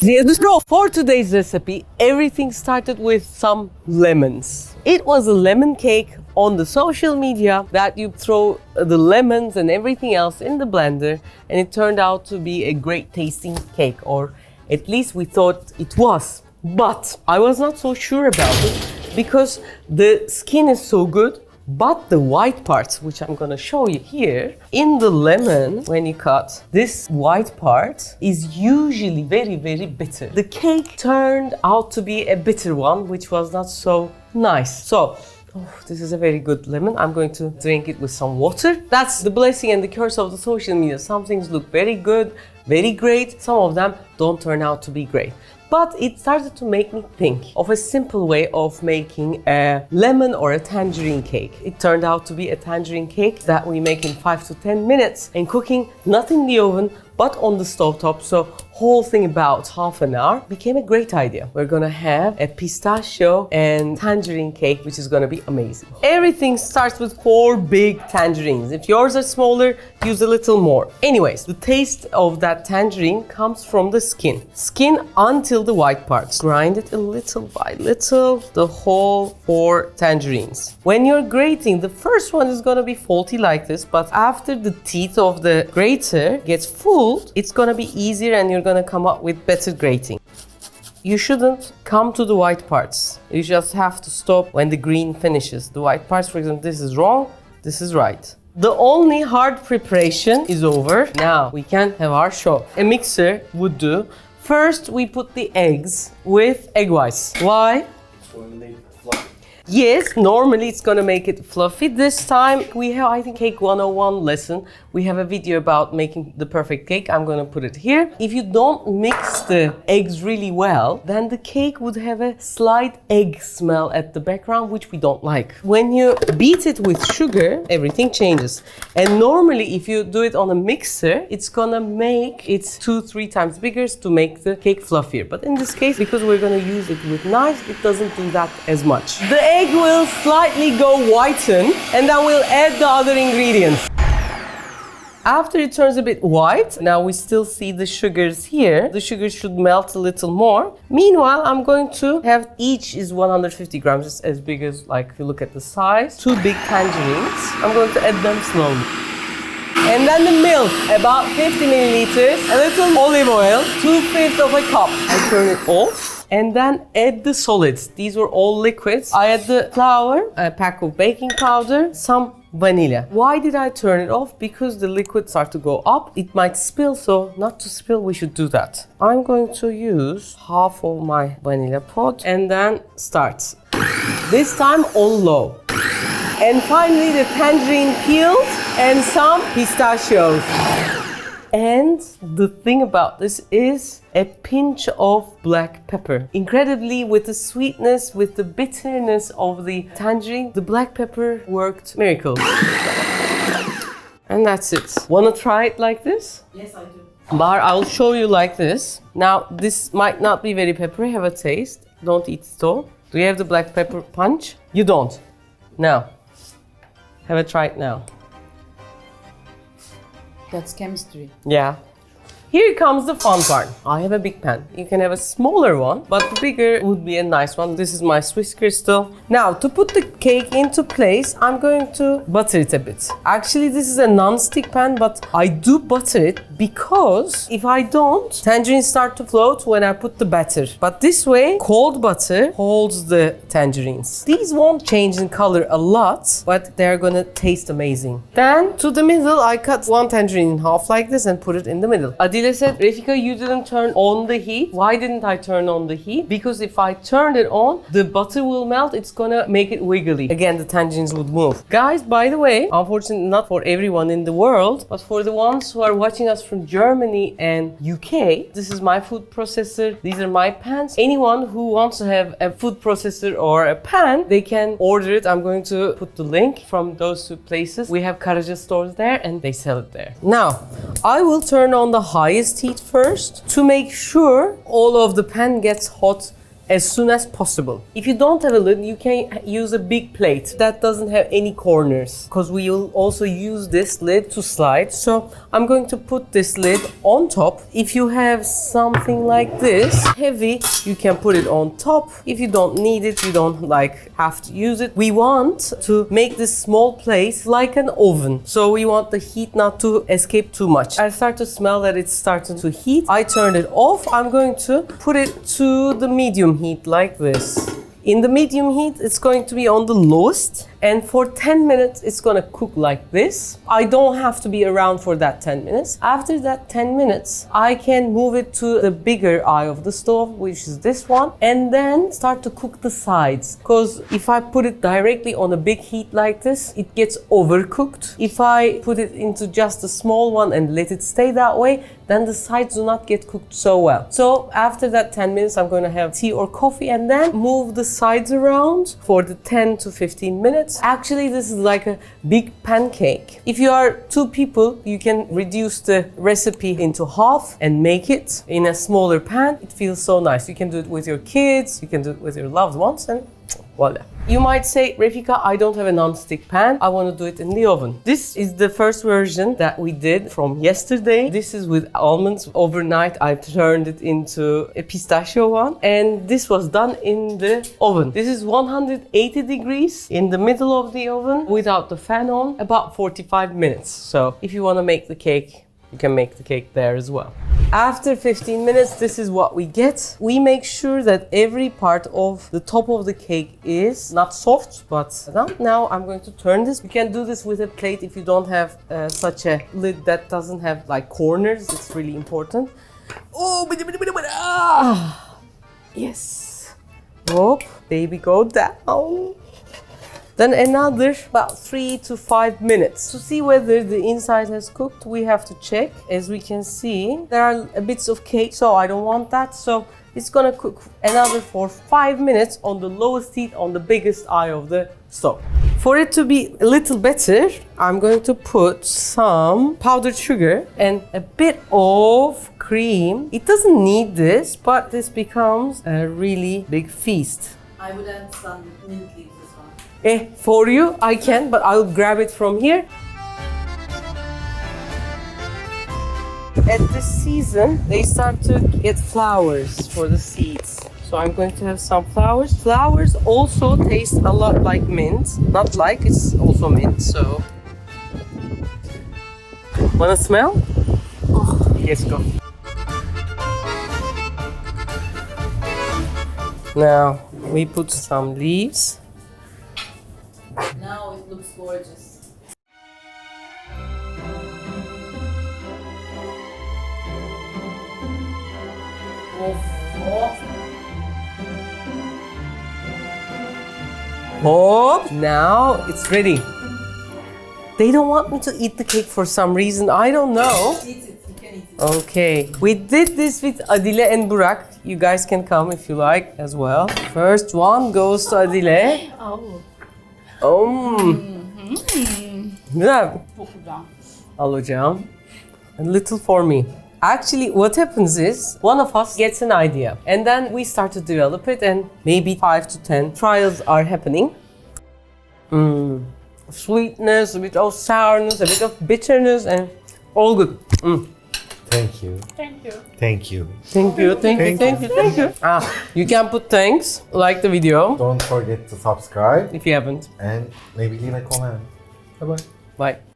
For today's recipe, everything started with some lemons. It was a lemon cake on the social media that you throw the lemons and everything else in the blender, and it turned out to be a great tasting cake, or at least we thought it was. But I was not so sure about it because the skin is so good, but the white parts, which I'm gonna show you here, in the lemon, when you cut, this white part is usually very, very bitter. The cake turned out to be a bitter one, which was not so nice. So, this is a very good lemon. I'm going to drink it with some water. That's the blessing and the curse of the social media. Some things look very good, very great. Some of them don't turn out to be great. But it started to make me think of a simple way of making a lemon or a tangerine cake. It turned out to be a tangerine cake that we make in 5 to 10 minutes and cooking not in the oven but on the stovetop. So whole thing about half an hour became a great idea. We're gonna have a pistachio and tangerine cake, which is gonna be amazing. Everything starts with 4 big tangerines. If yours are smaller, use a little more. Anyways, the taste of that tangerine comes from the skin. Skin until the white parts. Grind it a little by little, the whole 4 tangerines. When you're grating, the first one is gonna be faulty like this, but after the teeth of the grater gets full, it's gonna be easier and you're gonna come up with better grating. You shouldn't come to the white parts. You just have to stop when the green finishes. The white parts, for example, this is wrong, this is right. The only hard preparation is over. Now we can have our show. A mixer would do. First, we put the eggs with egg whites. Why? Yes, normally it's gonna make it fluffy. This time we have, I think, Cake 101 lesson. We have a video about making the perfect cake. I'm gonna put it here. If you don't mix the eggs really well, then the cake would have a slight egg smell at the background, which we don't like. When you beat it with sugar, everything changes. And normally if you do it on a mixer, it's gonna make it 2-3 times bigger to make the cake fluffier. But in this case, because we're gonna use it with knives, it doesn't do that as much. The egg will slightly go whiten, and then we'll add the other ingredients. After it turns a bit white, now we still see the sugars here. The sugars should melt a little more. Meanwhile, I'm going to have, each is 150 grams, just as big as, like, if you look at the size. 2 big tangerines. I'm going to add them slowly. And then the milk, about 50 milliliters, a little olive oil, 2/5 of a cup. I turn it off. And then add the solids. These were all liquids. I add the flour, a pack of baking powder, some vanilla. Why did I turn it off? Because the liquids start to go up. It might spill, so not to spill, we should do that. I'm going to use half of my vanilla pod and then start. This time on low. And finally the tangerine peels and some pistachios. And the thing about this is a pinch of black pepper. Incredibly, with the sweetness, with the bitterness of the tangerine, the black pepper worked miracles. And that's it. Wanna try it like this? Yes, I do. But I'll show you like this. Now, this might not be very peppery. Have a taste. Don't eat it all. Do you have the black pepper punch? You don't. Now, have a try it now. That's chemistry. Yeah. Here comes the fun part. I have a big pan. You can have a smaller one, but the bigger would be a nice one. This is my Swiss crystal. Now, to put the cake into place, I'm going to butter it a bit. Actually, this is a non-stick pan, but I do butter it because if I don't, tangerines start to float when I put the batter. But this way, cold butter holds the tangerines. These won't change in color a lot, but they're gonna taste amazing. Then, to the middle, I cut 1 tangerine in half like this and put it in the middle. Adile said, Refika, you didn't turn on the heat. Why didn't I turn on the heat? Because if I turned it on, the butter will melt. It's gonna make it wiggly. Again, the tangerines would move. Guys, by the way, unfortunately not for everyone in the world, but for the ones who are watching us from Germany and UK, this is my food processor. These are my pans. Anyone who wants to have a food processor or a pan, they can order it. I'm going to put the link from those 2 places. We have Karaca stores there and they sell it there. Now, I will turn on the highest heat first to make sure all of the pan gets hot as soon as possible. If you don't have a lid, you can use a big plate that doesn't have any corners, because we will also use this lid to slide. So I'm going to put this lid on top. If you have something like this heavy, you can put it on top. If you don't need it, you don't have to use it. We want to make this small place like an oven. So we want the heat not to escape too much. I start to smell that it's starting to heat. I turn it off. I'm going to put it to the medium heat like this. In the medium heat, it's going to be on the lowest, and for 10 minutes, it's gonna cook like this. I don't have to be around for that 10 minutes. After that 10 minutes, I can move it to the bigger eye of the stove, which is this one, and then start to cook the sides. Because if I put it directly on a big heat like this, it gets overcooked. If I put it into just a small one and let it stay that way, then the sides do not get cooked so well. So after that 10 minutes, I'm going to have tea or coffee and then move the sides around for the 10 to 15 minutes. Actually, this is like a big pancake. If you are 2 people, you can reduce the recipe into half and make it in a smaller pan. It feels so nice. You can do it with your kids, you can do it with your loved ones, and voila. You might say, Refika, I don't have a non-stick pan. I want to do it in the oven. This is the first version that we did from yesterday. This is with almonds. Overnight, I turned it into a pistachio one. And this was done in the oven. This is 180 degrees in the middle of the oven without the fan on, about 45 minutes. So if you want to make the cake, you can make the cake there as well. After 15 minutes, this is what we get. We make sure that every part of the top of the cake is not soft, but done. Now I'm going to turn this. You can do this with a plate if you don't have such a lid that doesn't have corners. It's really important. Oh, yes. Whoop, baby, go down. Then another about 3 to 5 minutes. To see whether the inside has cooked, we have to check. As we can see, there are bits of cake, so I don't want that. So it's gonna cook another for 5 minutes on the lowest heat on the biggest eye of the stove. For it to be a little better, I'm going to put some powdered sugar and a bit of cream. It doesn't need this, but this becomes a really big feast. I would add some mint leaves. For you, I can, but I'll grab it from here. At this season, they start to get flowers for the seeds. So I'm going to have some flowers. Flowers also taste a lot like mint. Not like, it's also mint, so. Wanna smell? Oh, yes, go. Now, we put some leaves. Now it looks gorgeous. Oh, now it's ready. They don't want me to eat the cake for some reason. I don't know. Eat it. You can eat it. Okay. We did this with Adile and Burak. You guys can come if you like as well. First one goes to Adile. Oh. Güzel. Çok güzel. Alacağım. A little for me. Actually, what happens is, one of us gets an idea, and then we start to develop it, and maybe 5 to 10 trials are happening. Sweetness, a bit of sourness, a bit of bitterness, and all good. Thank you. Thank you. Thank you. Thank you, thank you. You can put thanks, like the video, Don't forget to subscribe if you haven't. and maybe leave a comment. Bye bye. Bye.